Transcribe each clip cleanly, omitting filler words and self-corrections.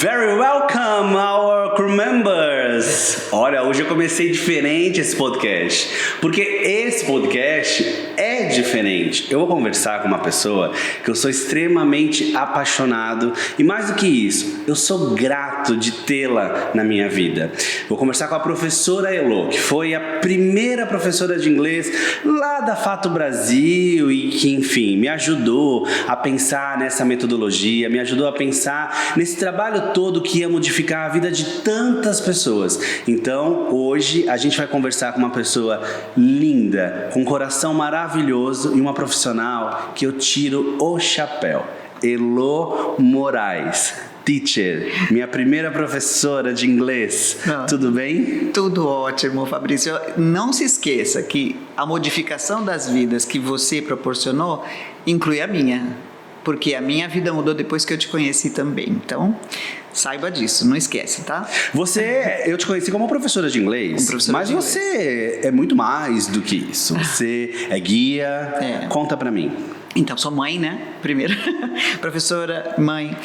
Very welcome, our crew members! Olha, hoje eu comecei diferente esse podcast, porque esse podcast é diferente. Eu vou conversar com uma pessoa que eu sou extremamente apaixonado e mais do que isso, eu sou grato de tê-la na minha vida. Vou conversar com a professora Elo, que foi a primeira professora de inglês lá da Fato Brasil e que, enfim, me ajudou a pensar nessa metodologia, me ajudou a pensar nesse trabalho todo que ia modificar a vida de tantas pessoas. Então, hoje a gente vai conversar com uma pessoa linda, com um coração maravilhoso e uma profissional que eu tiro o chapéu. Elo Moraes, teacher, minha primeira professora de inglês. Tudo bem? Tudo ótimo, Fabrício. Não se esqueça que a modificação das vidas que você proporcionou inclui a minha. Porque a minha vida mudou depois que eu te conheci também. Então, saiba disso, não esquece, tá? Eu te conheci como professora de inglês, mas você é muito mais do que isso. Você é guia. Conta pra mim. Então, sou mãe, né? Primeiro, professora, mãe.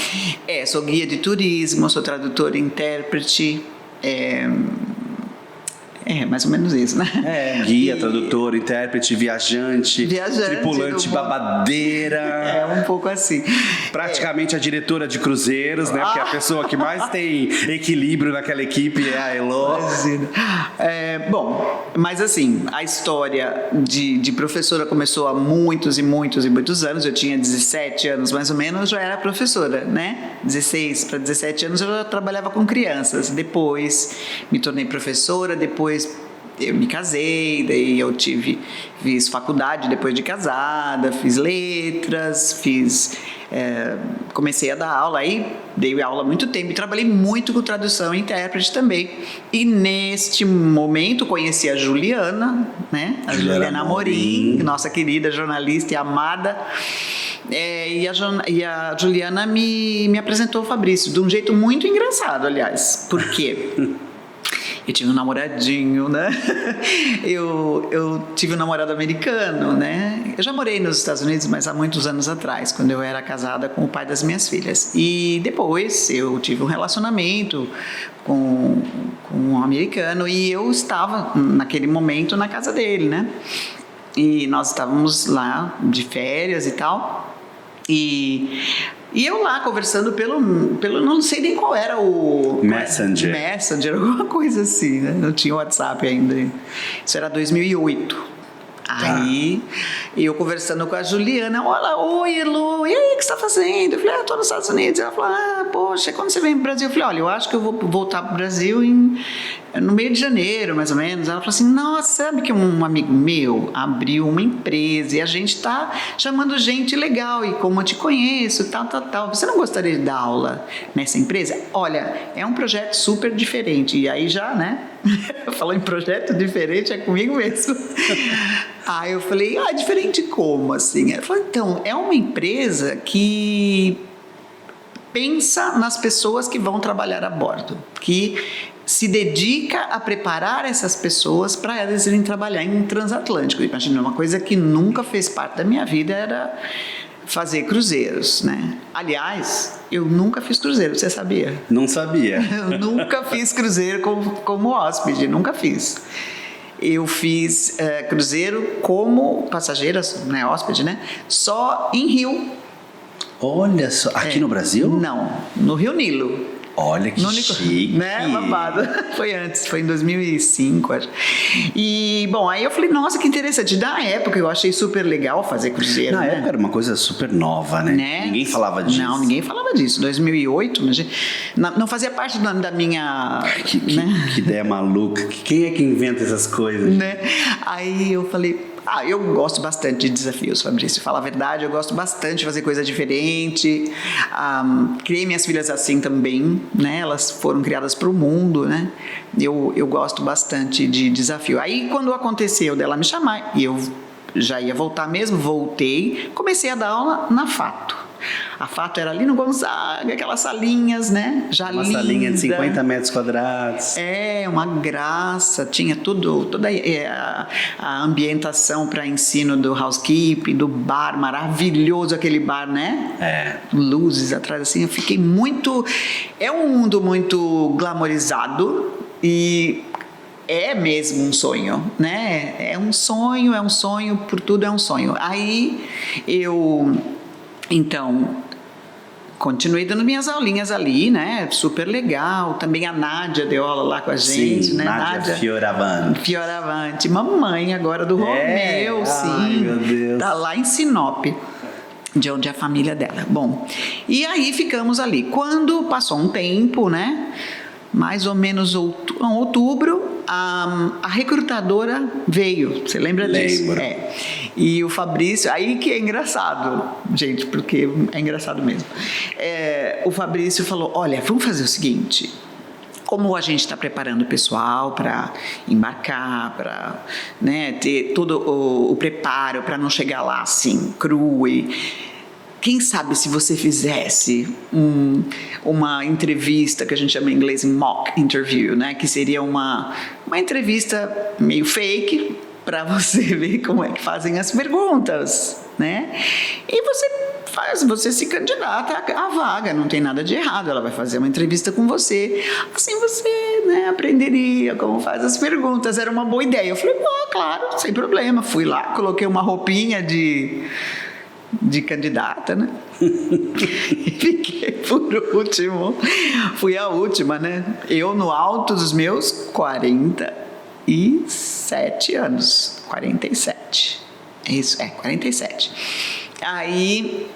Sou guia de turismo, sou tradutora e intérprete. Mais ou menos isso, né? Guia, tradutor, intérprete, viajante, tripulante, babadeira. Um pouco assim. Praticamente a diretora de cruzeiros, né? Porque a pessoa que mais tem equilíbrio naquela equipe é a Elo. Bom, mas assim, a história de professora começou há muitos anos. Eu tinha 17 anos, mais ou menos, já era professora, né? 16 para 17 anos eu já trabalhava com crianças. Depois me tornei professora, depois eu me casei, daí eu fiz faculdade depois de casada, fiz letras, comecei a dar aula, aí dei aula há muito tempo e trabalhei muito com tradução e intérprete também. E neste momento conheci a Juliana, né? A Juliana Amorim, nossa querida jornalista e amada. E a Juliana me apresentou o Fabrício de um jeito muito engraçado, aliás. Por quê? Eu tive um namoradinho, né? Eu tive um namorado americano, né? Eu já morei nos Estados Unidos, mas há muitos anos atrás, quando eu era casada com o pai das minhas filhas. E depois eu tive um relacionamento com um americano e eu estava, naquele momento, na casa dele, né? E nós estávamos lá de férias e tal. E eu lá conversando pelo não sei nem qual era o... Messenger, alguma coisa assim, né? Não tinha WhatsApp ainda. Isso era 2008. Aí, eu conversando com a Juliana, olha, oi, Elo, e aí, o que você está fazendo? Eu falei, estou nos Estados Unidos. Ela falou, poxa, quando você vem para o Brasil? Eu falei, olha, eu acho que eu vou voltar para o Brasil no meio de janeiro, mais ou menos. Ela falou assim, nossa, sabe que um amigo meu abriu uma empresa e a gente está chamando gente legal e como eu te conheço, tal, você não gostaria de dar aula nessa empresa? Olha, é um projeto super diferente. E aí já, né? Falou em projeto diferente, é comigo mesmo. Aí eu falei, diferente como assim? Ela falou, então, é uma empresa que pensa nas pessoas que vão trabalhar a bordo, que se dedica a preparar essas pessoas para elas irem trabalhar em transatlântico. Imagina, uma coisa que nunca fez parte da minha vida era fazer cruzeiros, né? Aliás, eu nunca fiz cruzeiro, você sabia? Não sabia. Eu nunca fiz cruzeiro como hóspede, nunca fiz. Eu fiz cruzeiro como passageira, né, hóspede, né? Só em Rio. Olha só, aqui no Brasil? Não, no Rio Nilo. Olha que chique. Né, babado. Foi antes, foi em 2005, acho. E, bom, aí eu falei, nossa, que interessante. Na época eu achei super legal fazer cruzeiro. Na época era uma coisa super nova, né? Ninguém falava disso. Não, ninguém falava disso. 2008, não fazia parte da minha... Que ideia maluca. Quem é que inventa essas coisas? Né? Aí eu falei... eu gosto bastante de desafios, Fabrício. Fala a verdade, eu gosto bastante de fazer coisa diferente. Criei minhas filhas assim também, né? Elas foram criadas para o mundo, né? Eu gosto bastante de desafio. Aí, quando aconteceu dela me chamar, e eu já ia voltar mesmo, voltei, comecei a dar aula na Fato. A Fato era ali no Gonzaga, aquelas salinhas, né? Já Uma linda. salinha de 50 metros quadrados. Uma graça, tinha toda a ambientação para ensino do housekeeping, do bar, maravilhoso aquele bar, né? Luzes atrás, assim, eu fiquei muito... É um mundo muito glamorizado e é mesmo um sonho, né? É um sonho, por tudo é um sonho. Aí então, continuei dando minhas aulinhas ali, né? Super legal. Também a Nádia deu aula lá com a gente, sim, né? Nádia Fioravante. Fioravante, mamãe agora do Romeu, sim. Ai, meu Deus. Tá lá em Sinop, de onde é a família dela. Bom, e aí ficamos ali. Quando passou um tempo, né? Mais ou menos outubro, a recrutadora veio, você lembra disso? Lembro. E o Fabrício, aí que é engraçado, gente, porque é engraçado mesmo. O Fabrício falou, olha, vamos fazer o seguinte, como a gente está preparando o pessoal para embarcar, para, né, ter todo o preparo para não chegar lá assim, cru quem sabe se você fizesse uma entrevista que a gente chama em inglês mock interview, né? Que seria uma entrevista meio fake para você ver como é que fazem as perguntas, né? E você se candidata à vaga, não tem nada de errado, ela vai fazer uma entrevista com você, assim você, né, aprenderia como faz as perguntas, era uma boa ideia. Eu falei, claro, sem problema, fui lá, coloquei uma roupinha de candidata, né? E fiquei por último. Fui a última, né? Eu no alto dos meus 47 anos. 47. Isso, 47. Aí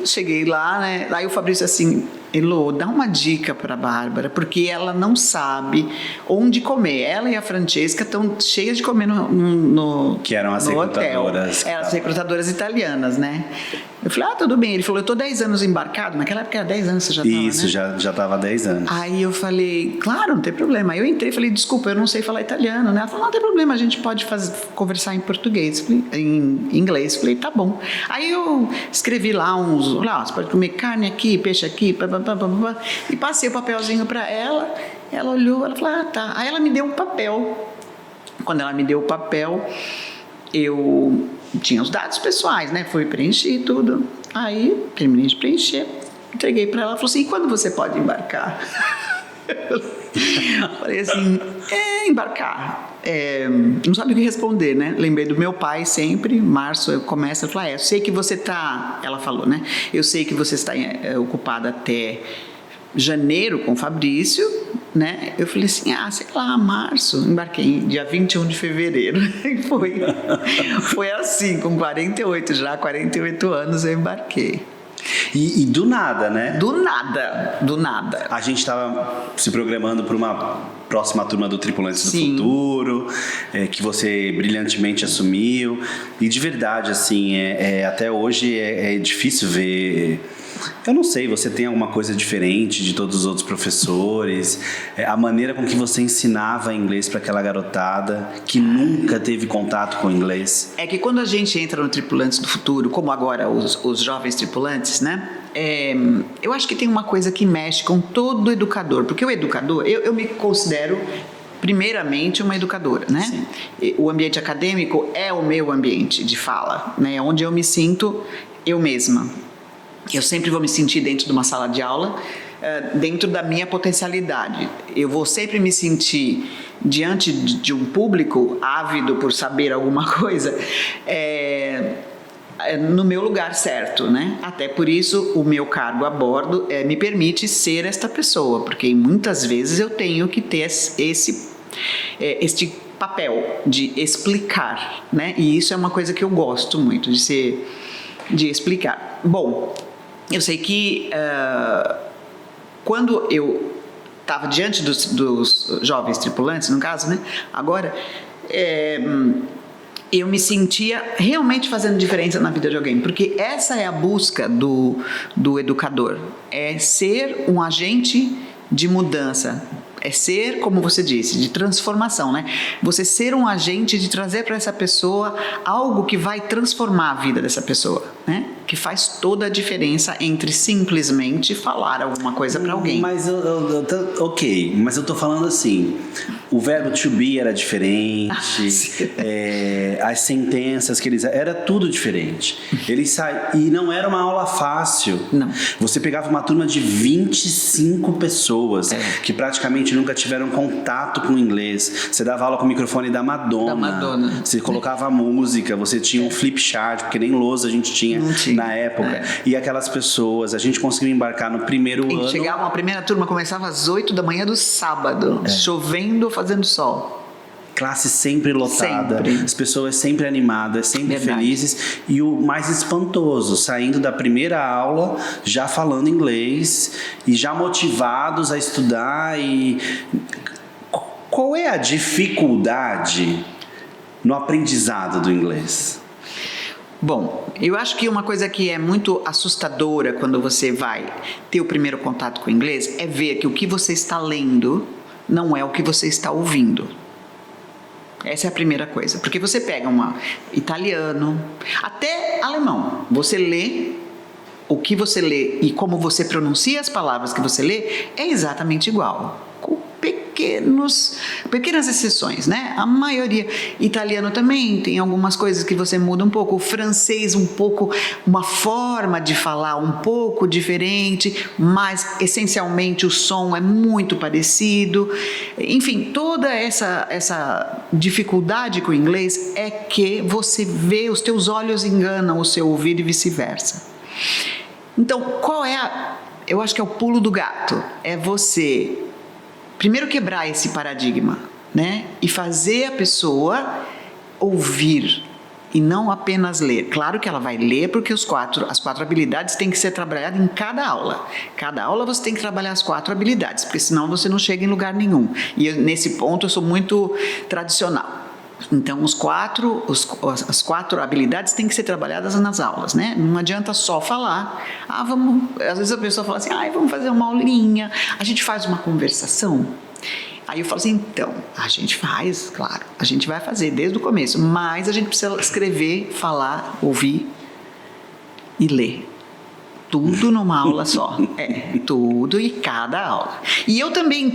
cheguei lá, né? Aí o Fabrício assim, Elô, dá uma dica para a Bárbara, porque ela não sabe onde comer. Ela e a Francesca estão cheias de comer no que eram as recrutadoras. Eram as recrutadoras italianas, né? Eu falei, tudo bem. Ele falou, eu tô 10 anos embarcado. Naquela época era 10 anos, você já estava, né? Isso, já estava há 10 anos. Aí eu falei, claro, não tem problema. Aí eu entrei e falei, desculpa, eu não sei falar italiano, né? Ela falou, não tem problema, a gente pode conversar em português, em inglês. Eu falei, tá bom. Aí eu escrevi lá você pode comer carne aqui, peixe aqui, e passei o papelzinho para ela. Ela olhou, ela falou, tá. Aí ela me deu um papel. Quando ela me deu o papel, eu tinha os dados pessoais, né? Fui preencher tudo. Aí, terminei de preencher, entreguei para ela. Ela falou assim, e quando você pode embarcar? Falei assim, embarcar. Não sabe o que responder, né? Lembrei do meu pai sempre, março eu começo, eu falo, eu sei que você está, ela falou, né? Eu sei que você está ocupada até janeiro com o Fabrício, né? Eu falei assim, sei lá, março, embarquei dia 21 de fevereiro. E foi assim, com 48 anos eu embarquei. E do nada, né? Do nada. A gente estava se programando para uma próxima turma do Tripulantes do Futuro, que você brilhantemente assumiu. E de verdade, assim, até hoje é difícil ver... Eu não sei, você tem alguma coisa diferente de todos os outros professores? A maneira com que você ensinava inglês para aquela garotada que nunca teve contato com inglês? É que quando a gente entra no Tripulantes do Futuro, como agora os jovens tripulantes, né? Eu acho que tem uma coisa que mexe com todo educador, porque o educador, eu me considero primeiramente uma educadora, né? Sim. O ambiente acadêmico é o meu ambiente de fala, né? Onde eu me sinto eu mesma. Eu sempre vou me sentir dentro de uma sala de aula, dentro da minha potencialidade. Eu vou sempre me sentir diante de um público ávido por saber alguma coisa, no meu lugar certo, né? Até por isso o meu cargo a bordo me permite ser esta pessoa, porque muitas vezes eu tenho que ter este papel de explicar, né? E isso é uma coisa que eu gosto muito de explicar. Bom, eu sei que quando eu estava diante dos jovens tripulantes, no caso, né? Agora, eu me sentia realmente fazendo diferença na vida de alguém, porque essa é a busca do educador, é ser um agente de mudança, é ser, como você disse, de transformação, né? Você ser um agente de trazer para essa pessoa algo que vai transformar a vida dessa pessoa, né? que faz toda a diferença entre simplesmente falar alguma coisa para alguém. Mas ok, mas eu tô falando assim, o verbo to be era diferente, as sentenças que eles... Era tudo diferente. E não era uma aula fácil. Não. Você pegava uma turma de 25 pessoas que praticamente nunca tiveram contato com o inglês. Você dava aula com o microfone da Madonna. Você colocava música, você tinha um flip chart, porque nem lousa a gente tinha na época. E aquelas pessoas, a gente conseguiu embarcar no primeiro ano. Chegava, a primeira turma começava às 8 da manhã do sábado, chovendo, fazendo sol. Classe sempre lotada, as pessoas sempre animadas, sempre felizes. E o mais espantoso, saindo da primeira aula, já falando inglês e já motivados a estudar. E qual é a dificuldade no aprendizado do inglês? Bom, eu acho que uma coisa que é muito assustadora quando você vai ter o primeiro contato com o inglês é ver que o que você está lendo não é o que você está ouvindo. Essa é a primeira coisa. Porque você pega italiano, até alemão, você lê, o que você lê e como você pronuncia as palavras que você lê é exatamente igual. Com pequenas exceções, né? A maioria. Italiano também tem algumas coisas que você muda um pouco. O francês um pouco, uma forma de falar um pouco diferente, mas essencialmente o som é muito parecido. Enfim, toda essa dificuldade com o inglês é que você vê, os teus olhos enganam o seu ouvido e vice-versa. Então, eu acho que é o pulo do gato. É você primeiro quebrar esse paradigma, né? E fazer a pessoa ouvir e não apenas ler. Claro que ela vai ler porque as quatro habilidades têm que ser trabalhadas em cada aula. Cada aula você tem que trabalhar as 4 habilidades, porque senão você não chega em lugar nenhum. E nesse ponto eu sou muito tradicional. Então, as 4 habilidades têm que ser trabalhadas nas aulas, né? Não adianta só falar. Às vezes a pessoa fala assim, vamos fazer uma aulinha, a gente faz uma conversação. Aí eu falo assim, então, a gente faz, claro, a gente vai fazer desde o começo, mas a gente precisa escrever, falar, ouvir e ler. Tudo numa aula só. Tudo e cada aula. E eu também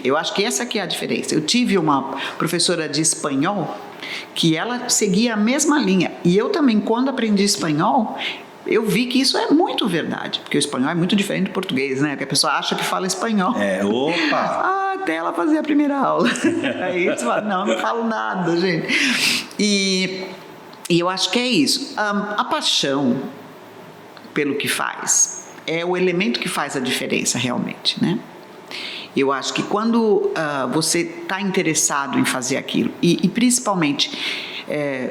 eu acho que essa aqui é a diferença. Eu tive uma professora de espanhol que ela seguia a mesma linha. E eu também, quando aprendi espanhol, eu vi que isso é muito verdade. Porque o espanhol é muito diferente do português, né? Porque a pessoa acha que fala espanhol. Opa! Até ela fazer a primeira aula. Aí você fala, não falo nada, gente. E eu acho que é isso. A paixão pelo que faz é o elemento que faz a diferença realmente, né? Eu acho que quando você está interessado em fazer aquilo e principalmente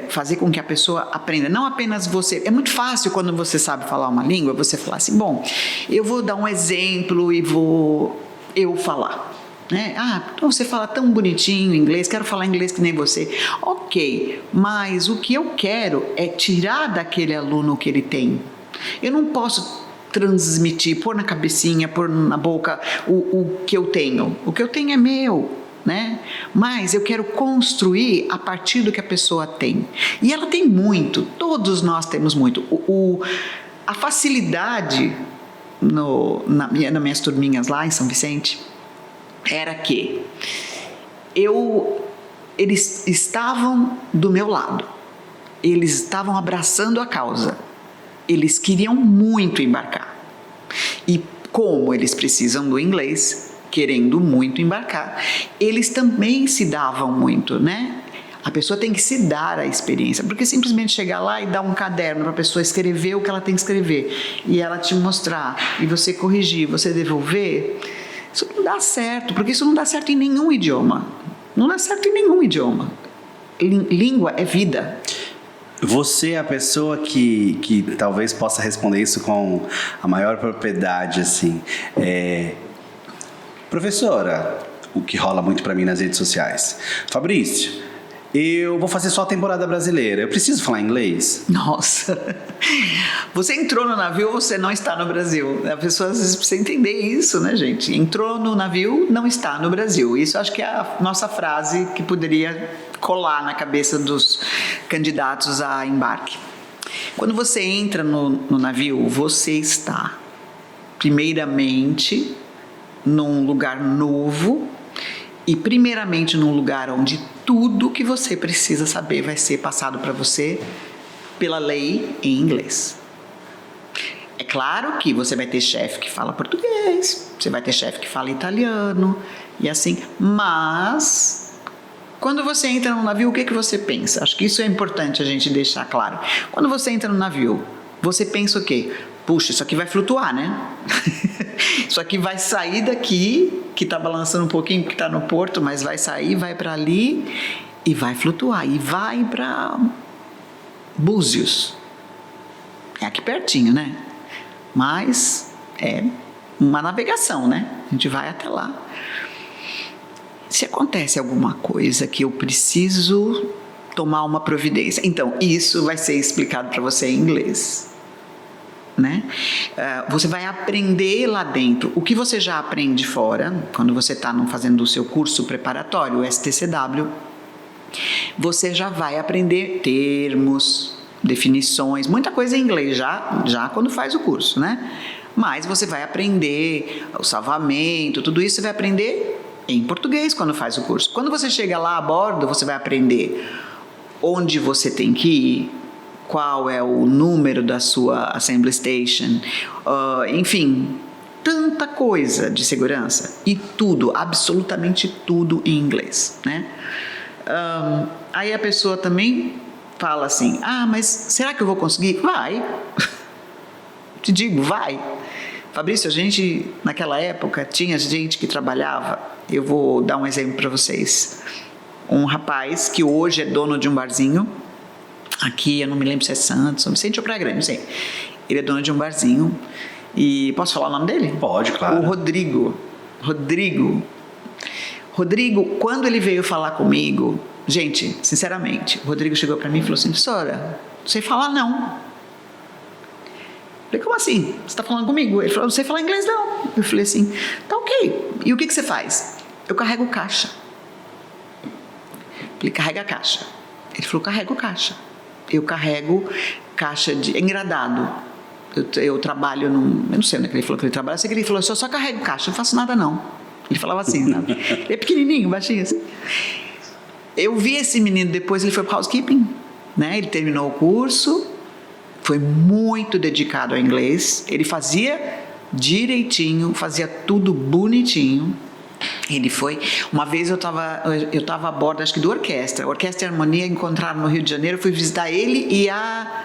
fazer com que a pessoa aprenda, não apenas você. É muito fácil quando você sabe falar uma língua, você falar assim, bom, eu vou dar um exemplo e vou eu falar. Né? Então você fala tão bonitinho inglês, quero falar inglês que nem você. Ok, mas o que eu quero é tirar daquele aluno o que ele tem. Eu não posso transmitir, pôr na cabecinha, pôr na boca o que eu tenho. O que eu tenho é meu, né? Mas eu quero construir a partir do que a pessoa tem. E ela tem muito, todos nós temos muito. A facilidade nas minhas turminhas lá em São Vicente era que eles estavam do meu lado, eles estavam abraçando a causa. Eles queriam muito embarcar. E como eles precisam do inglês, querendo muito embarcar, eles também se davam muito, né? A pessoa tem que se dar a experiência, porque simplesmente chegar lá e dar um caderno para a pessoa escrever o que ela tem que escrever, e ela te mostrar, e você corrigir, você devolver, isso não dá certo, porque isso não dá certo em nenhum idioma. Não dá certo em nenhum idioma. Língua é vida. Você é a pessoa que talvez possa responder isso com a maior propriedade, assim. Professora, o que rola muito para mim nas redes sociais. Fabrício, eu vou fazer só a temporada brasileira. Eu preciso falar inglês? Nossa! Você entrou no navio ou você não está no Brasil? A pessoa às vezes precisa entender isso, né, gente? Entrou no navio, não está no Brasil. Isso acho que é a nossa frase que poderia colar na cabeça dos candidatos a embarque. Quando você entra no navio, você está, primeiramente, num lugar novo e, primeiramente, num lugar onde tudo que você precisa saber vai ser passado para você pela lei em inglês. É claro que você vai ter chefe que fala português, você vai ter chefe que fala italiano e assim, mas quando você entra no navio, o que você pensa? Acho que isso é importante a gente deixar claro. Quando você entra no navio, você pensa o quê? Puxa, isso aqui vai flutuar, né? Isso aqui vai sair daqui, que está balançando um pouquinho, que está no porto, mas vai sair, vai para ali e vai flutuar. E vai para Búzios. É aqui pertinho, né? Mas é uma navegação, né? A gente vai até lá. Se acontece alguma coisa que eu preciso tomar uma providência, então isso vai ser explicado para você em inglês, né? Você vai aprender lá dentro o que você já aprende fora, quando você está fazendo o seu curso preparatório, o STCW, você já vai aprender termos, definições, muita coisa em inglês já quando faz o curso, né? Mas você vai aprender o salvamento, tudo isso você vai aprender em português quando faz o curso. Quando você chega lá a bordo, você vai aprender onde você tem que ir, qual é o número da sua Assembly Station, enfim, tanta coisa de segurança e tudo, absolutamente tudo em inglês, né? Aí a pessoa também fala assim, mas será que eu vou conseguir? Vai! Te digo, vai! Fabrício, a gente, naquela época, tinha gente que trabalhava, eu vou dar um exemplo para vocês, um rapaz que hoje é dono de um barzinho, aqui, eu não me lembro se é Santos, São Vicente ou Praia Grande, não sei, ele é dono de um barzinho, e posso falar o nome dele? Pode, claro. O Rodrigo, quando ele veio falar comigo, gente, sinceramente, o Rodrigo chegou para mim e falou assim, professora, não sei falar não. Eu falei, como assim? Você está falando comigo? Ele falou, não sei falar inglês não. Eu falei assim, tá ok. E o que você faz? Eu carrego caixa. Eu falei, carrega caixa. Ele falou, carrego caixa. Eu carrego caixa de engradado. Eu trabalho num... Eu não sei onde é que ele falou que ele trabalha. Eu sei que ele falou, eu só carrego caixa, não faço nada não. Ele falava assim, nada. Ele é pequenininho, baixinho assim. Eu vi esse menino depois, ele foi para housekeeping, né? Ele terminou o curso, foi muito dedicado ao inglês, ele fazia direitinho, fazia tudo bonitinho. Ele foi... Uma vez eu estava a bordo, acho que do Orquestra e Harmonia encontraram no Rio de Janeiro, fui visitar ele e a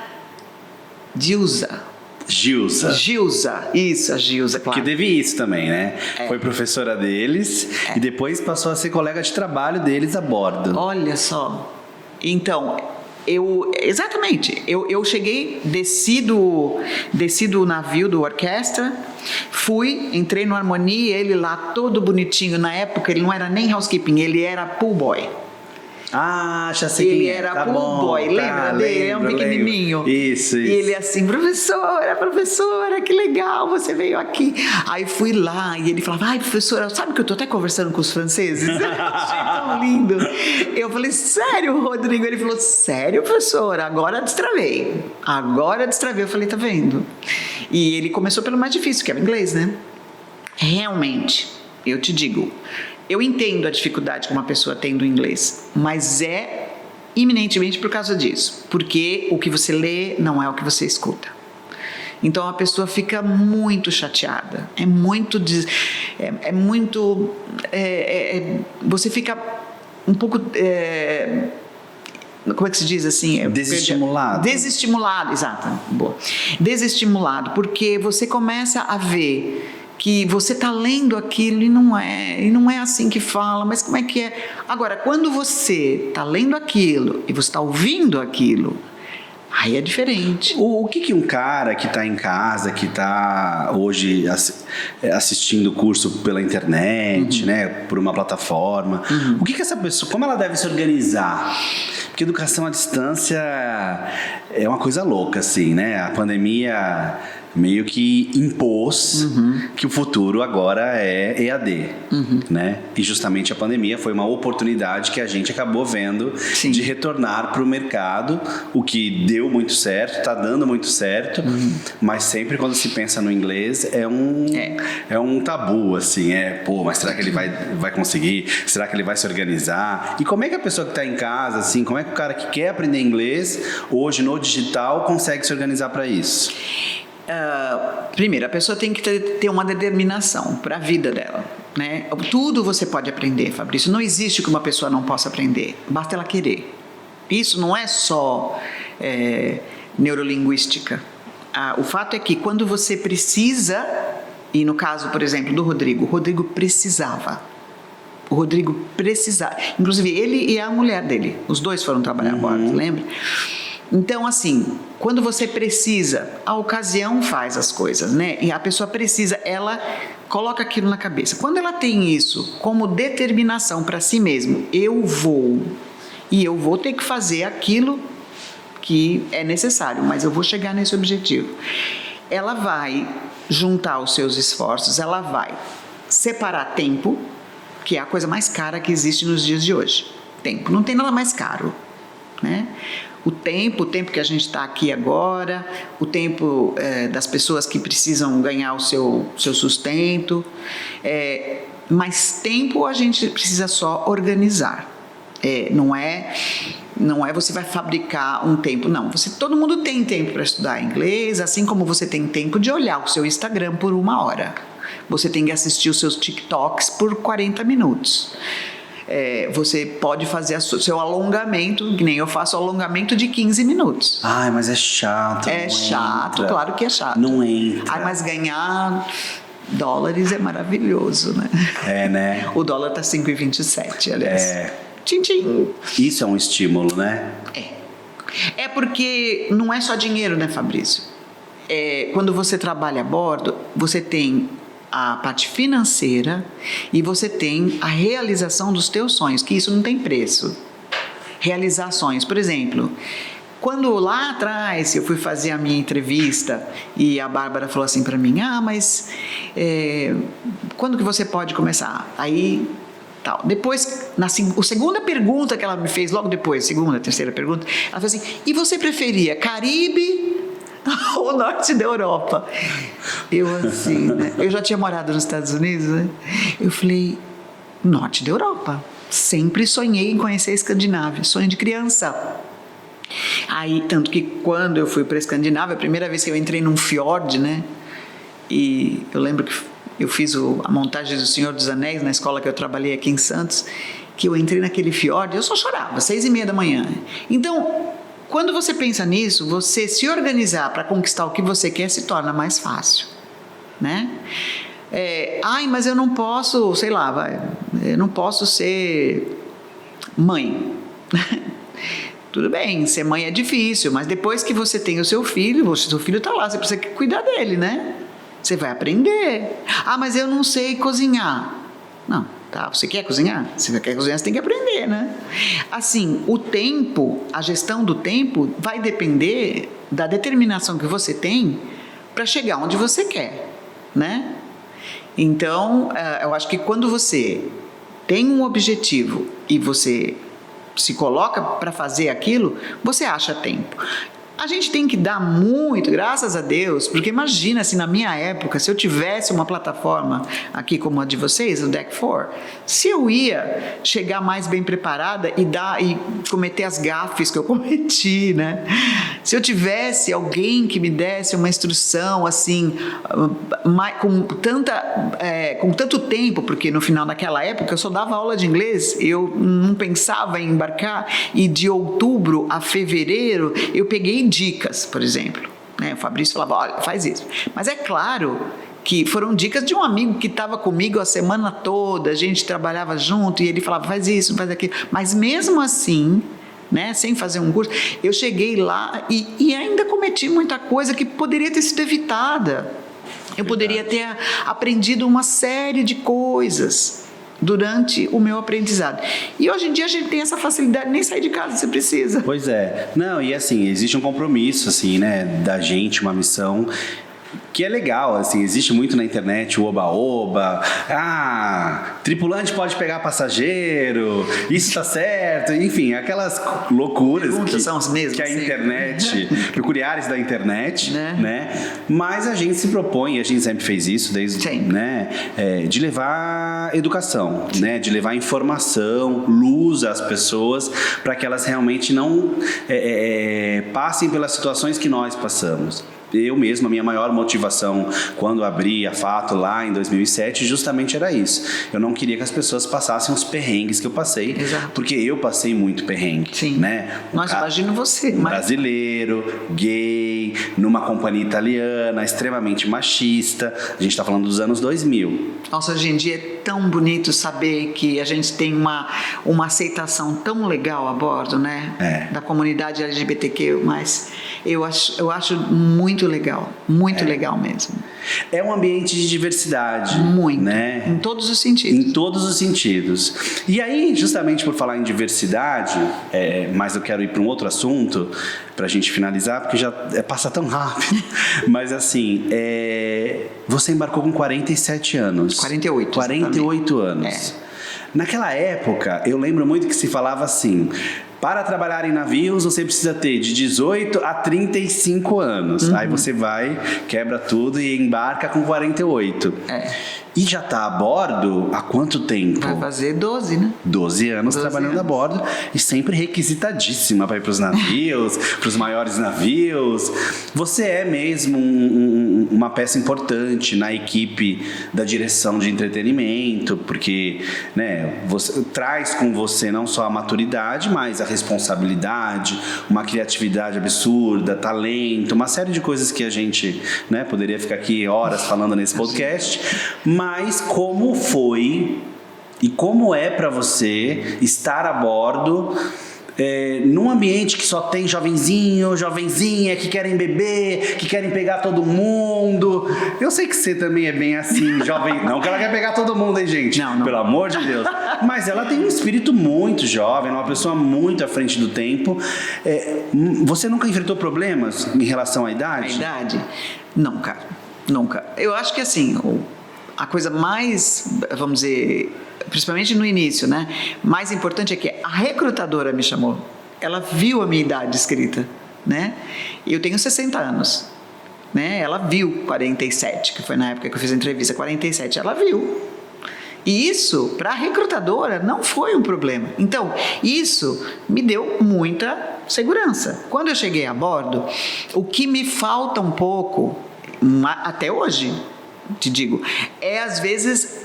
Gilza, isso, a Gilza, claro. Que teve isso também, né? Foi professora deles e depois passou a ser colega de trabalho deles a bordo. Olha só. Então, exatamente, eu cheguei, desci do navio do Orquestra, entrei no Harmonia, ele lá todo bonitinho, na época ele não era nem housekeeping, ele era pool boy. Já sei ele quem era tá pool bom, boy, lembra dele? É um pequenininho. Lembro. Isso. E ele assim, professora, que legal, você veio aqui. Aí fui lá e ele falava, professora, sabe que eu tô até conversando com os franceses? Eu achei tão lindo. Eu falei, sério, Rodrigo? Ele falou, sério, professora, agora destravei. Eu falei, tá vendo? E ele começou pelo mais difícil, que é o inglês, né? Realmente, eu te digo, eu entendo a dificuldade que uma pessoa tem do inglês, mas é eminentemente por causa disso, porque o que você lê não é o que você escuta. Então a pessoa fica muito chateada, você fica um pouco, como é que se diz assim? Desestimulado, exato, boa. Desestimulado, porque você começa a ver que você está lendo aquilo e não é assim que fala, mas como é que é? Agora, quando você está lendo aquilo e você está ouvindo aquilo, aí é diferente. O que um cara que está em casa, que está hoje assistindo o curso pela internet, né, por uma plataforma, o que essa pessoa, como ela deve se organizar? Porque educação à distância é uma coisa louca, assim, né? A pandemia meio que impôs que o futuro agora é EAD, né? E justamente a pandemia foi uma oportunidade que a gente acabou vendo de retornar para o mercado, o que deu muito certo, está dando muito certo, mas sempre quando se pensa no inglês é um tabu, assim, pô, mas será que ele vai conseguir? Será que ele vai se organizar? E como é que a pessoa que está em casa, assim, como é que o cara que quer aprender inglês, hoje no digital, consegue se organizar para isso? Primeiro, a pessoa tem que ter uma determinação para a vida dela, né? Tudo você pode aprender, Fabrício. Não existe que uma pessoa não possa aprender, basta ela querer. Isso não é só neurolinguística. O fato é que quando você precisa, e no caso, por exemplo, do Rodrigo, o Rodrigo precisava, inclusive ele e a mulher dele, os dois foram trabalhar a bordo, lembra? Então, assim, quando você precisa, a ocasião faz as coisas, né? E a pessoa precisa, ela coloca aquilo na cabeça. Quando ela tem isso como determinação para si mesmo, eu vou ter que fazer aquilo que é necessário, mas eu vou chegar nesse objetivo. Ela vai juntar os seus esforços, ela vai separar tempo, que é a coisa mais cara que existe nos dias de hoje. Tempo, não tem nada mais caro, né? O tempo que a gente está aqui agora, o tempo das pessoas que precisam ganhar o seu sustento, mas tempo a gente precisa só organizar. Não é você vai fabricar um tempo, não. Todo mundo tem tempo para estudar inglês, assim como você tem tempo de olhar o seu Instagram por 1 hora. Você tem que assistir os seus TikToks por 40 minutos. Você pode fazer seu alongamento, que nem eu faço alongamento de 15 minutos. Ai, mas é chato. É chato, claro que é chato. Não entra. Ai, mas ganhar dólares é maravilhoso, né? Né? O dólar tá 5,27, aliás. Tchim, tchim. Isso é um estímulo, né? É porque não é só dinheiro, né, Fabrício? Quando você trabalha a bordo, você tem a parte financeira e você tem a realização dos teus sonhos, que isso não tem preço. Realizar sonhos, por exemplo, quando lá atrás eu fui fazer a minha entrevista e a Bárbara falou assim para mim, mas quando que você pode começar? Aí, tal. Depois, a segunda pergunta que ela me fez, logo depois, terceira pergunta, ela falou assim, e você preferia Caribe ou norte da Europa? Eu assim, né? Eu já tinha morado nos Estados Unidos, né? Eu falei, norte da Europa. Sempre sonhei em conhecer a Escandinávia, sonho de criança. Aí, tanto que quando eu fui para a Escandinávia, a primeira vez que eu entrei num fiord, né? E eu lembro que eu fiz a montagem do Senhor dos Anéis na escola que eu trabalhei aqui em Santos, que eu entrei naquele fiord, eu só chorava, 6:30 da manhã. Então, quando você pensa nisso, você se organizar para conquistar o que você quer se torna mais fácil, né? Mas eu não posso, sei lá, eu não posso ser mãe. Tudo bem, ser mãe é difícil, mas depois que você tem o seu filho está lá, você precisa cuidar dele, né? Você vai aprender. Mas eu não sei cozinhar. Não, tá, você quer cozinhar? Se você quer cozinhar, você tem que aprender, né? Assim, o tempo, a gestão do tempo vai depender da determinação que você tem para chegar onde você quer, né? Então, eu acho que quando você tem um objetivo e você se coloca para fazer aquilo, você acha tempo. A gente tem que dar muito, graças a Deus, porque imagina se na minha época, se eu tivesse uma plataforma aqui como a de vocês, o Deck4, se eu ia chegar mais bem preparada e cometer as gafes que eu cometi, né? Se eu tivesse alguém que me desse uma instrução assim, com tanto tempo, porque no final daquela época eu só dava aula de inglês, eu não pensava em embarcar, e de outubro a fevereiro eu peguei dicas, por exemplo, né? O Fabrício falava, olha, faz isso. Mas é claro que foram dicas de um amigo que estava comigo a semana toda, a gente trabalhava junto e ele falava, faz isso, faz aquilo. Mas mesmo assim, né, sem fazer um curso, eu cheguei lá e ainda cometi muita coisa que poderia ter sido evitada. Eu poderia ter aprendido uma série de coisas durante o meu aprendizado. E hoje em dia a gente tem essa facilidade, nem sair de casa se precisa. Pois é. Não, e assim, existe um compromisso, assim, né, da gente, uma missão que é legal, assim, existe muito na internet o oba-oba, tripulante pode pegar passageiro, isso tá certo, enfim, aquelas loucuras são as mesmas, que a internet, peculiares da internet, né? Mas a gente se propõe, a gente sempre fez isso, desde, né, de levar educação, né, de levar informação, luz às pessoas, para que elas realmente não passem pelas situações que nós passamos. Eu mesmo, a minha maior motivação quando abri a Fato lá em 2007 justamente era isso. Eu não queria que as pessoas passassem os perrengues que eu passei. Exato. Porque eu passei muito perrengue. Sim. Né? Nossa, imagino você. Brasileiro, gay, numa companhia italiana, extremamente machista. A gente está falando dos anos 2000. Nossa, hoje em dia é tão bonito saber que a gente tem uma aceitação tão legal a bordo, né? Da comunidade LGBTQ+. Eu acho muito legal mesmo. É um ambiente de diversidade. Muito, né? Em todos os sentidos. Em todos os sentidos. E aí, justamente por falar em diversidade, mas eu quero ir para um outro assunto, para a gente finalizar, porque já passa tão rápido. Mas assim, você embarcou com 47 anos. 48. 48 anos. Naquela época, eu lembro muito que se falava assim: para trabalhar em navios, você precisa ter de 18 a 35 anos. Aí você vai, quebra tudo e embarca com 48. E já está a bordo há quanto tempo? Vai fazer 12, né? 12 anos trabalhando a bordo e sempre requisitadíssima para ir para os navios, para os maiores navios. Você é mesmo uma peça importante na equipe da direção de entretenimento, porque, né, você traz com você não só a maturidade, mas a responsabilidade, uma criatividade absurda, talento, uma série de coisas que a gente, né, poderia ficar aqui horas falando nesse podcast. Mas como foi e como é para você estar a bordo num ambiente que só tem jovenzinho, jovenzinha, que querem beber, que querem pegar todo mundo? Eu sei que você também é bem assim, jovem. Não que ela quer pegar todo mundo, hein, gente? Não. Pelo amor de Deus. Mas ela tem um espírito muito jovem, uma pessoa muito à frente do tempo. Você nunca enfrentou problemas em relação à idade? A idade? Não, cara. Nunca. Eu acho que assim, a coisa mais, vamos dizer, principalmente no início, né, mais importante é que a recrutadora me chamou. Ela viu a minha idade escrita, né? Eu tenho 60 anos, né? Ela viu 47, que foi na época que eu fiz a entrevista, 47, ela viu. E isso, para a recrutadora, não foi um problema. Então, isso me deu muita segurança. Quando eu cheguei a bordo, o que me falta um pouco, até hoje, te digo, às vezes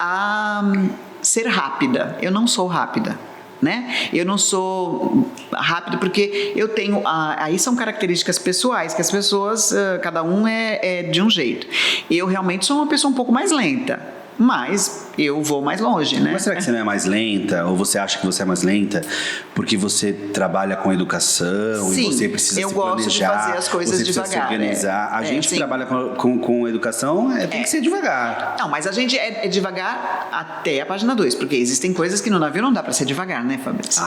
ser rápida. Eu não sou rápida, né? Eu não sou rápida porque eu tenho... aí são características pessoais, que as pessoas, cada um é de um jeito. Eu realmente sou uma pessoa um pouco mais lenta, mas eu vou mais longe, né? Mas será que você não é mais lenta? Ou você acha que você é mais lenta porque você trabalha com educação? Sim, e você precisa se planejar? eu gosto de fazer as coisas devagar. Se organizar. A gente que trabalha com educação tem que ser devagar. Não, mas a gente é devagar até a página 2, porque existem coisas que no navio não dá pra ser devagar, né, Fabrício?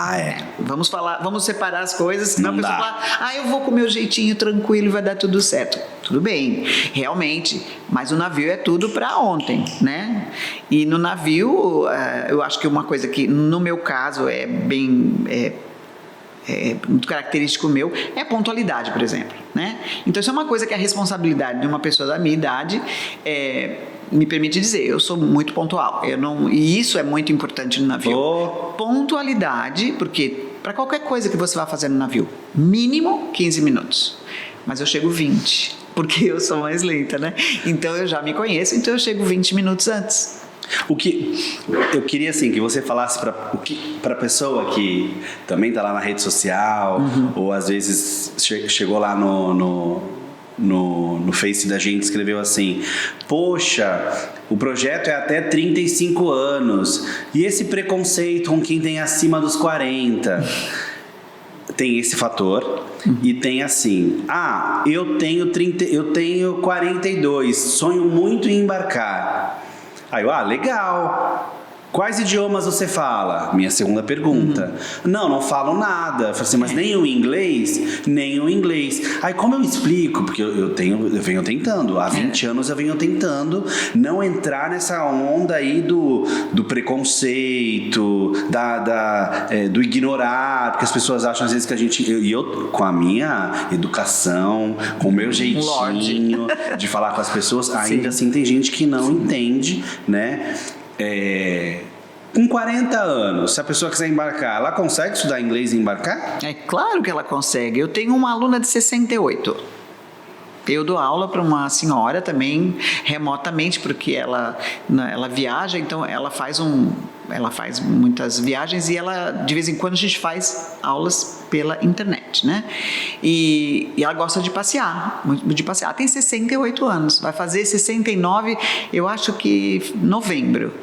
Vamos separar as coisas, senão a pessoa fala, eu vou com o meu jeitinho tranquilo e vai dar tudo certo. Tudo bem, realmente, mas o navio é tudo pra ontem, né? E no navio, eu acho que uma coisa que, no meu caso, é bem... muito característico meu, é a pontualidade, por exemplo, né? Então, isso é uma coisa que a responsabilidade de uma pessoa da minha idade me permite dizer, eu sou muito pontual. E isso é muito importante no navio. Pontualidade, porque para qualquer coisa que você vá fazer no navio, mínimo 15 minutos. Mas eu chego 20, porque eu sou mais lenta, né? Então, eu já me conheço, então eu chego 20 minutos antes. O que eu queria assim que você falasse para a pessoa que também está lá na rede social, ou às vezes chegou lá no Face da gente, escreveu assim: poxa, o projeto é até 35 anos e esse preconceito com quem tem acima dos 40. Tem esse fator. E tem assim: eu tenho 42, sonho muito em embarcar. Aí eu, legal. Quais idiomas você fala? Minha segunda pergunta. Não falo nada. Eu falei assim, mas nem o inglês? Nem o inglês. Aí como eu explico? Porque eu venho tentando. Há 20 anos eu venho tentando não entrar nessa onda aí do preconceito, do ignorar, porque as pessoas acham às vezes que a gente... Eu com a minha educação, com o meu jeitinho de falar com as pessoas, ainda assim tem gente que não entende, né? Com 40 anos, se a pessoa quiser embarcar, ela consegue estudar inglês e embarcar? É claro que ela consegue. Eu tenho uma aluna de 68. Eu dou aula para uma senhora também, remotamente, porque ela viaja, então ela faz muitas viagens e de vez em quando a gente faz aulas pela internet, né? E ela gosta de passear. Ela tem 68 anos, vai fazer 69, eu acho que novembro.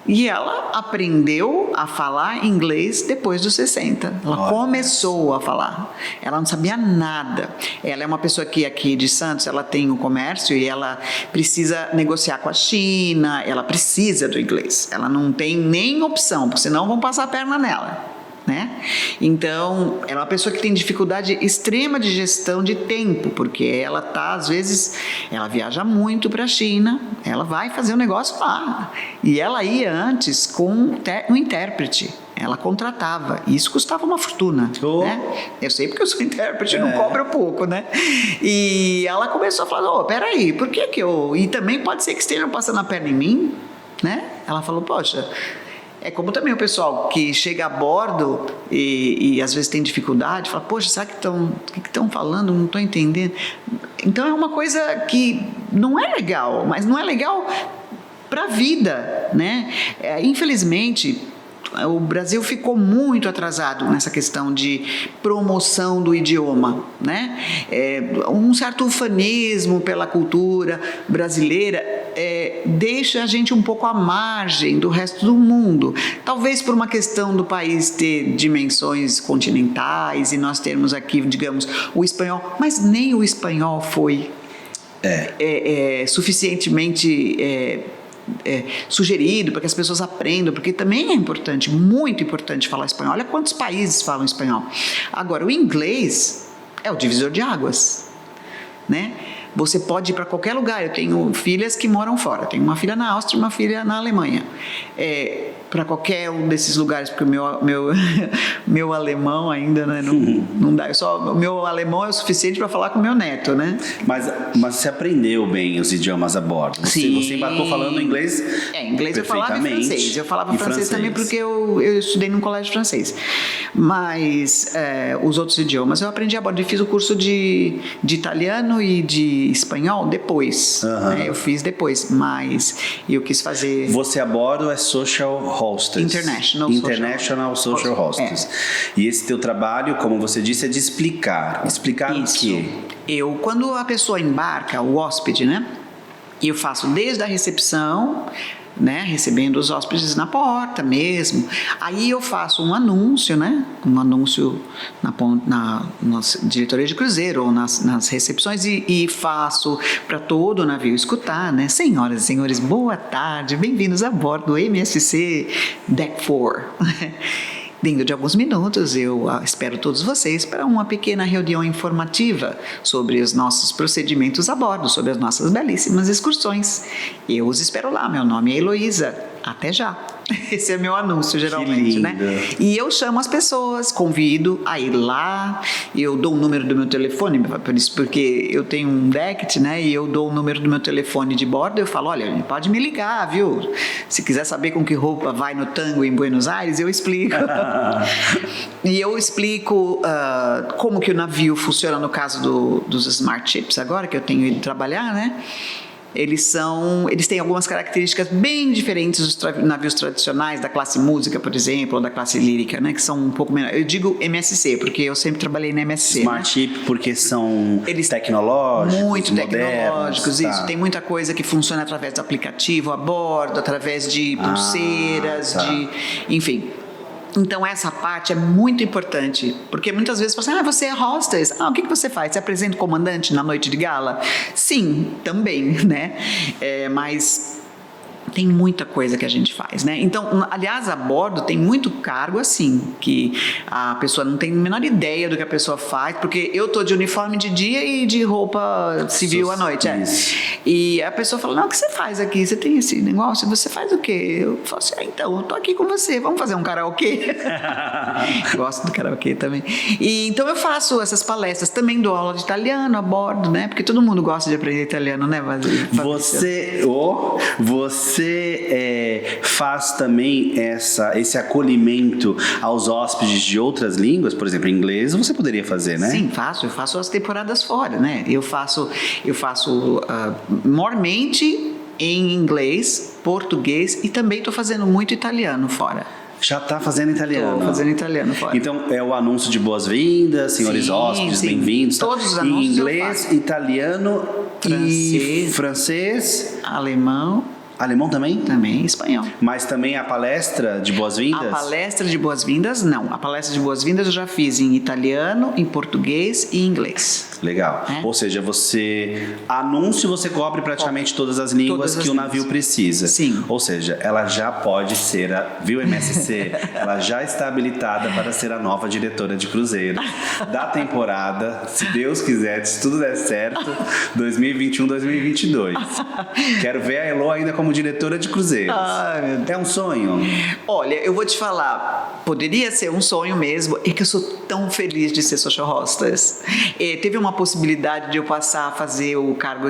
E ela aprendeu a falar inglês depois dos 60. Ela começou a falar. Ela não sabia nada. Ela é uma pessoa que aqui de Santos, ela tem um comércio e ela precisa negociar com a China, ela precisa do inglês. Ela não tem nem opção, porque senão vão passar a perna nela. Né? Então, ela é uma pessoa que tem dificuldade extrema de gestão de tempo, porque ela às vezes, ela viaja muito para a China, ela vai fazer um negócio lá, e ela ia antes com um intérprete. Ela contratava, e isso custava uma fortuna, né? Eu sei porque eu sou intérprete, não cobro pouco, né? E ela começou a falar, peraí, por que eu... E também pode ser que estejam passando a perna em mim, né? Ela falou, poxa... É como também o pessoal que chega a bordo e às vezes tem dificuldade, fala, poxa, será que estão falando? Não estou entendendo. Então é uma coisa que não é legal, mas não é legal para a vida, né? Infelizmente, o Brasil ficou muito atrasado nessa questão de promoção do idioma, né? Um certo ufanismo pela cultura brasileira deixa a gente um pouco à margem do resto do mundo. Talvez por uma questão do país ter dimensões continentais e nós termos aqui, digamos, o espanhol, mas nem o espanhol foi suficientemente... sugerido para que as pessoas aprendam, porque também é importante, muito importante falar espanhol. Olha quantos países falam espanhol. Agora, o inglês é o divisor de águas, né? Você pode ir para qualquer lugar. Eu tenho filhas que moram fora. Tenho uma filha na Áustria e uma filha na Alemanha. Para qualquer um desses lugares, porque meu alemão ainda, né, não dá. O meu alemão é o suficiente para falar com o meu neto, né? Mas você aprendeu bem os idiomas a bordo? Você embarcou falando inglês? Inglês eu falava e francês. Eu falava francês também porque eu estudei num colégio francês. Mas os outros idiomas eu aprendi a bordo. Eu fiz o curso de italiano e de espanhol depois. Né? Eu fiz depois, mas eu quis fazer... Você a bordo é social hostess. International Social Hostess. E esse teu trabalho, como você disse, é de explicar. Explicar o quê? Quando a pessoa embarca, o hóspede, né? Eu faço desde a recepção, né, recebendo os hóspedes na porta mesmo. Aí eu faço um anúncio, né? Um anúncio na diretoria de cruzeiro ou nas recepções e faço para todo o navio escutar, né? Senhoras e senhores, boa tarde, bem-vindos a bordo do MSC Deck 4. Dentro de alguns minutos, eu espero todos vocês para uma pequena reunião informativa sobre os nossos procedimentos a bordo, sobre as nossas belíssimas excursões. Eu os espero lá, meu nome é Heloísa. Até já. Esse é meu anúncio, geralmente, né? E eu chamo as pessoas, convido a ir lá, eu dou o número do meu telefone, por isso, porque eu tenho um deck, né? E eu dou o número do meu telefone de bordo, eu falo, olha, pode me ligar, viu? Se quiser saber com que roupa vai no tango em Buenos Aires, eu explico. E eu explico como que o navio funciona no caso dos smart ships agora, que eu tenho ido trabalhar, né? Eles têm algumas características bem diferentes dos navios tradicionais, da classe música, por exemplo, ou da classe lírica, né, que são um pouco menores. Eu digo MSC, porque eu sempre trabalhei na MSC. Smart Ship, porque são tecnológicos, muito modernos, tecnológicos, isso. Tem muita coisa que funciona através do aplicativo a bordo, através de pulseiras, enfim. Então, essa parte é muito importante, porque muitas vezes você fala assim, você é hostess, o que você faz? Você apresenta o comandante na noite de gala? Sim, também, né? Mas tem muita coisa que a gente faz, né? Então, aliás, a bordo tem muito cargo assim, que a pessoa não tem a menor ideia do que a pessoa faz, porque eu tô de uniforme de dia e de roupa civil à noite, E a pessoa fala, não, o que você faz aqui? Você tem esse negócio? Você faz o quê? Eu falo assim, então, eu tô aqui com você, vamos fazer um karaokê? Gosto do karaokê também. E, então, eu faço essas palestras, também dou aula de italiano a bordo, né? Porque todo mundo gosta de aprender italiano, né? Você faz também esse acolhimento aos hóspedes de outras línguas, por exemplo, inglês, você poderia fazer, né? Sim, eu faço as temporadas fora, né? Eu faço mormente em inglês, português e também estou fazendo muito italiano fora. Já está fazendo italiano. Estou fazendo italiano fora. Então, é o anúncio de boas-vindas, senhores hóspedes, bem-vindos. Todos os anúncios em inglês, italiano e francês. Alemão também? Também, espanhol. Mas também a palestra de boas-vindas? A palestra de boas-vindas, não. A palestra de boas-vindas eu já fiz em italiano, em português e em inglês. Legal. Ou seja, você cobre praticamente todas as línguas que o navio precisa. Sim. Ou seja, ela já pode ser, viu, MSC? Ela já está habilitada para ser a nova diretora de cruzeiro da temporada, se Deus quiser, se tudo der certo, 2021, 2022. Quero ver a Elo ainda como diretora de cruzeiros. É um sonho? Olha, eu vou te falar, poderia ser um sonho mesmo, é que eu sou tão feliz de ser social hostess. Teve uma possibilidade de eu passar a fazer o cargo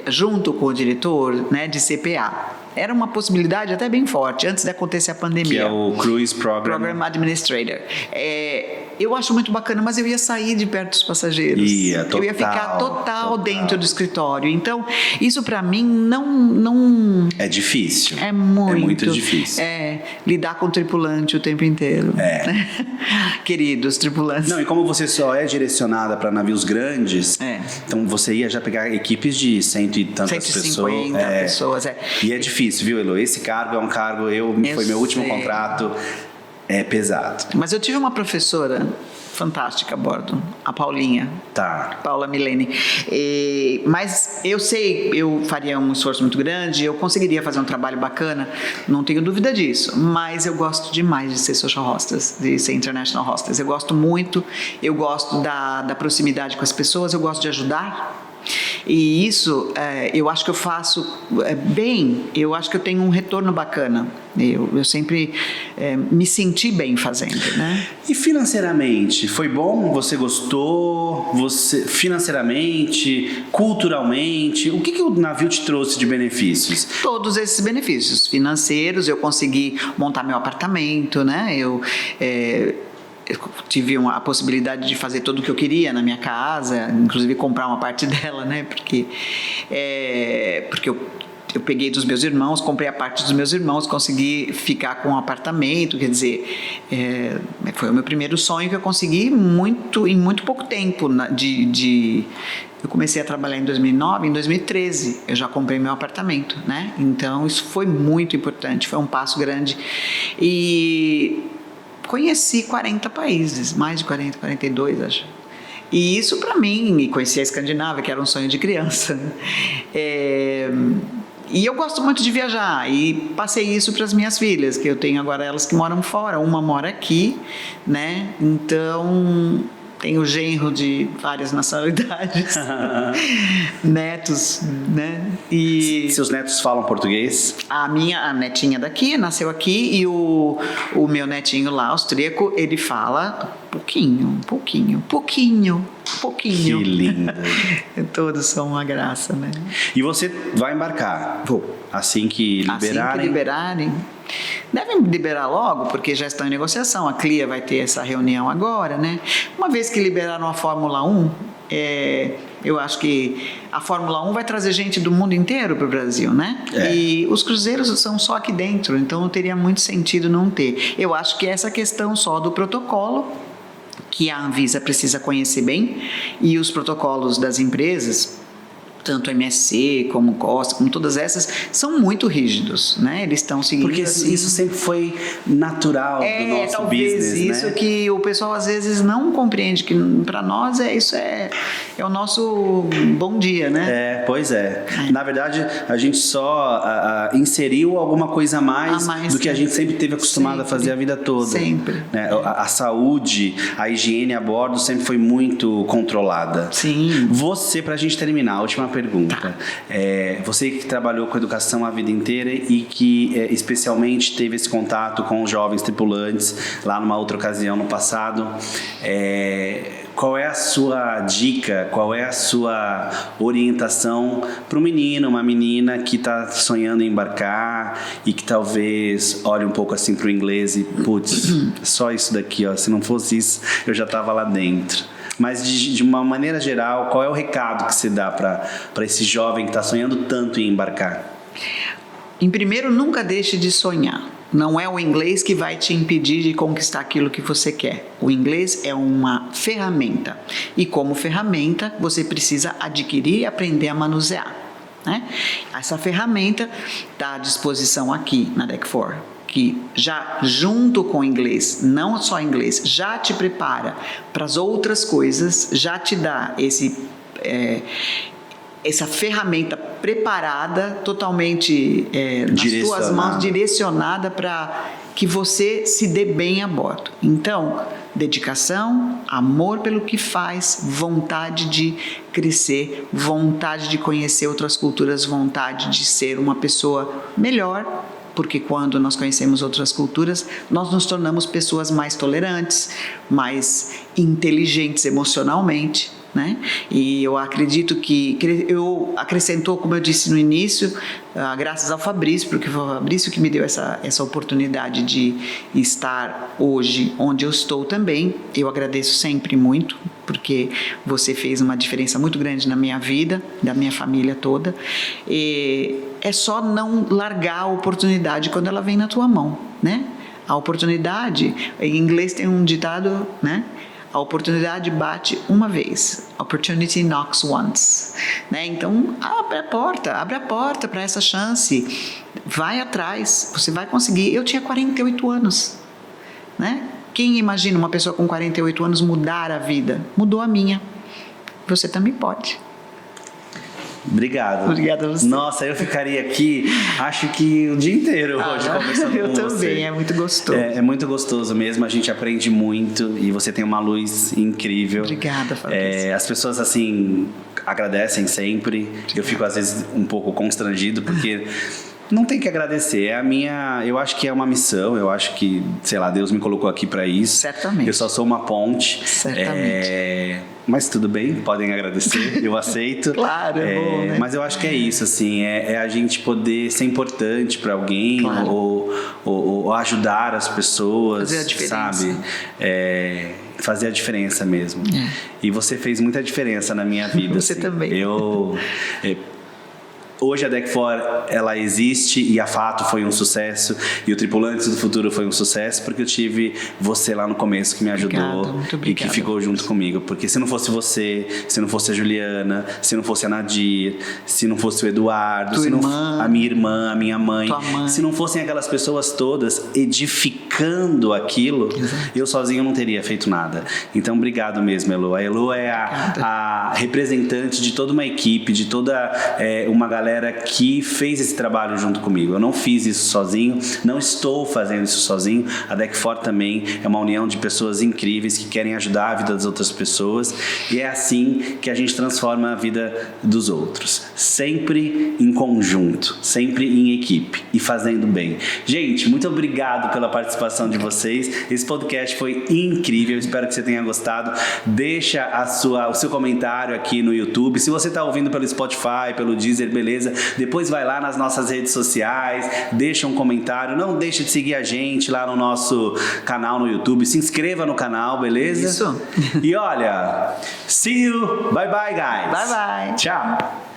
junto com o diretor, né, de CPA. Era uma possibilidade até bem forte, antes de acontecer a pandemia. Que é o Cruise Program Administrator. Eu acho muito bacana, mas eu ia sair de perto dos passageiros. Eu ia ficar total dentro do escritório. Então, isso para mim não... É difícil. É muito difícil. Lidar com o tripulante o tempo inteiro. Queridos tripulantes. Não, e como você só é direcionada para navios grandes, então você ia já pegar equipes de 100 e tantas 150 pessoas. E é difícil, viu, Elo? Esse cargo é um cargo, foi meu último contrato, é pesado. Mas eu tive uma professora fantástica a bordo, a Paulinha. Paula Milene. Mas eu sei, eu faria um esforço muito grande, eu conseguiria fazer um trabalho bacana, não tenho dúvida disso, mas eu gosto demais de ser social hostess, de ser international hostess. Eu gosto muito, eu gosto da proximidade com as pessoas, eu gosto de ajudar. E isso, eu acho que eu faço bem, eu acho que eu tenho um retorno bacana. Eu sempre me senti bem fazendo, né? E financeiramente, foi bom? Você gostou? Financeiramente, culturalmente, o que o navio te trouxe de benefícios? Todos esses benefícios financeiros, eu consegui montar meu apartamento, né? Eu tive a possibilidade de fazer tudo o que eu queria na minha casa, inclusive comprar uma parte dela, né? Porque eu peguei dos meus irmãos, comprei a parte dos meus irmãos, consegui ficar com um apartamento, quer dizer, foi o meu primeiro sonho que eu consegui em muito pouco tempo. Eu comecei a trabalhar em 2009, em 2013 eu já comprei meu apartamento, né? Então isso foi muito importante, foi um passo grande. E conheci 40 países, mais de 40, 42 acho. E isso para mim, conheci a Escandinávia, que era um sonho de criança. E eu gosto muito de viajar e passei isso para as minhas filhas, que eu tenho agora elas que moram fora, uma mora aqui, né? Então tenho genro de várias nacionalidades, netos, né? E seus netos falam português? A netinha daqui, nasceu aqui, e o meu netinho lá, austríaco, ele fala pouquinho. Que lindo. Todos são uma graça, né? E você vai embarcar? Vou. Assim que liberarem? Devem liberar logo, porque já estão em negociação. A CLIA vai ter essa reunião agora, né? Uma vez que liberaram a Fórmula 1, eu acho que a Fórmula 1 vai trazer gente do mundo inteiro para o Brasil, né? E os cruzeiros são só aqui dentro, então não teria muito sentido não ter. Eu acho que essa questão só do protocolo, que a Anvisa precisa conhecer bem, e os protocolos das empresas, tanto MSC como Costa, como todas essas, são muito rígidos, né? Eles estão seguindo. Porque assim, isso sempre foi natural do nosso talvez business, isso né? que o pessoal às vezes não compreende, que para nós isso é o nosso bom dia, né? Pois é. Na verdade, a gente só inseriu alguma coisa a mais, do que a gente sempre teve acostumado a fazer a vida toda. Sempre. Né? A saúde, a higiene a bordo sempre foi muito controlada. Sim. Você, pra gente terminar, a última pergunta. Você que trabalhou com educação a vida inteira e que especialmente teve esse contato com os jovens tripulantes lá numa outra ocasião no passado, qual é a sua dica, qual é a sua orientação para um menino, uma menina que está sonhando em embarcar e que talvez olhe um pouco assim para o inglês e, putz, só isso daqui, ó, se não fosse isso, eu já estava lá dentro. Mas de uma maneira geral, qual é o recado que você dá para esse jovem que está sonhando tanto em embarcar? Em primeiro, nunca deixe de sonhar. Não é o inglês que vai te impedir de conquistar aquilo que você quer. O inglês é uma ferramenta. E como ferramenta, você precisa adquirir e aprender a manusear, né? Essa ferramenta está à disposição aqui na DEC4, que já junto com o inglês, não só inglês, já te prepara para as outras coisas, já te dá essa ferramenta preparada, totalmente nas tuas mãos, direcionada para que você se dê bem a bordo. Então, dedicação, amor pelo que faz, vontade de crescer, vontade de conhecer outras culturas, vontade de ser uma pessoa melhor, porque quando nós conhecemos outras culturas, nós nos tornamos pessoas mais tolerantes, mais inteligentes emocionalmente, né? E eu acredito que eu acrescentou, como eu disse no início, graças ao Fabrício, porque foi o Fabrício que me deu essa oportunidade de estar hoje onde eu estou também. Eu agradeço sempre muito, porque você fez uma diferença muito grande na minha vida, da minha família toda. E é só não largar a oportunidade quando ela vem na tua mão, né? A oportunidade, em inglês tem um ditado, né? A oportunidade bate uma vez. Opportunity knocks once. Né? Então, abre a porta para essa chance. Vai atrás, você vai conseguir. Eu tinha 48 anos. Né? Quem imagina uma pessoa com 48 anos mudar a vida? Mudou a minha. Você também pode. Obrigado. Obrigada a você. Nossa, eu ficaria aqui, acho que o dia inteiro hoje conversando com você. Eu também, é muito gostoso. É muito gostoso mesmo, a gente aprende muito e você tem uma luz incrível. Obrigada, Fabrício. As pessoas, assim, agradecem sempre. Eu fico, às vezes, um pouco constrangido, porque... Não tem que agradecer, eu acho que é uma missão, eu acho que, sei lá, Deus me colocou aqui para isso. Certamente. Eu só sou uma ponte. Certamente. Mas tudo bem, podem agradecer, eu aceito. Claro, é bom, né? Mas eu acho que é isso, assim, é a gente poder ser importante para alguém, claro, ou ajudar as pessoas, fazer a diferença. Sabe? Fazer a diferença mesmo. E você fez muita diferença na minha vida. Você assim. também. Hoje a DEC4, ela existe e a Fato foi um sucesso e o Tripulantes do Futuro foi um sucesso porque eu tive você lá no começo que me ajudou e que ficou junto comigo. Porque se não fosse você, se não fosse a Juliana, se não fosse a Nadir, se não fosse o Eduardo, a minha irmã, a minha mãe, se não fossem aquelas pessoas todas edificando aquilo, eu sozinho não teria feito nada. Então, obrigado mesmo, Elo. A Elo é a representante de toda uma equipe, de toda uma galera que fez esse trabalho junto comigo. Eu não fiz isso sozinho, não estou fazendo isso sozinho. A DEC4 também é uma união de pessoas incríveis que querem ajudar a vida das outras pessoas e é assim que a gente transforma a vida dos outros. Sempre em conjunto, sempre em equipe e fazendo bem. Gente, muito obrigado pela participação de vocês. Esse podcast foi incrível, espero que você tenha gostado. Deixa o seu comentário aqui no YouTube. Se você está ouvindo pelo Spotify, pelo Deezer, beleza? Depois vai lá nas nossas redes sociais, deixa um comentário, não deixa de seguir a gente lá no nosso canal no YouTube, se inscreva no canal, beleza? Isso. E olha, see you, bye bye guys. Bye bye. Tchau.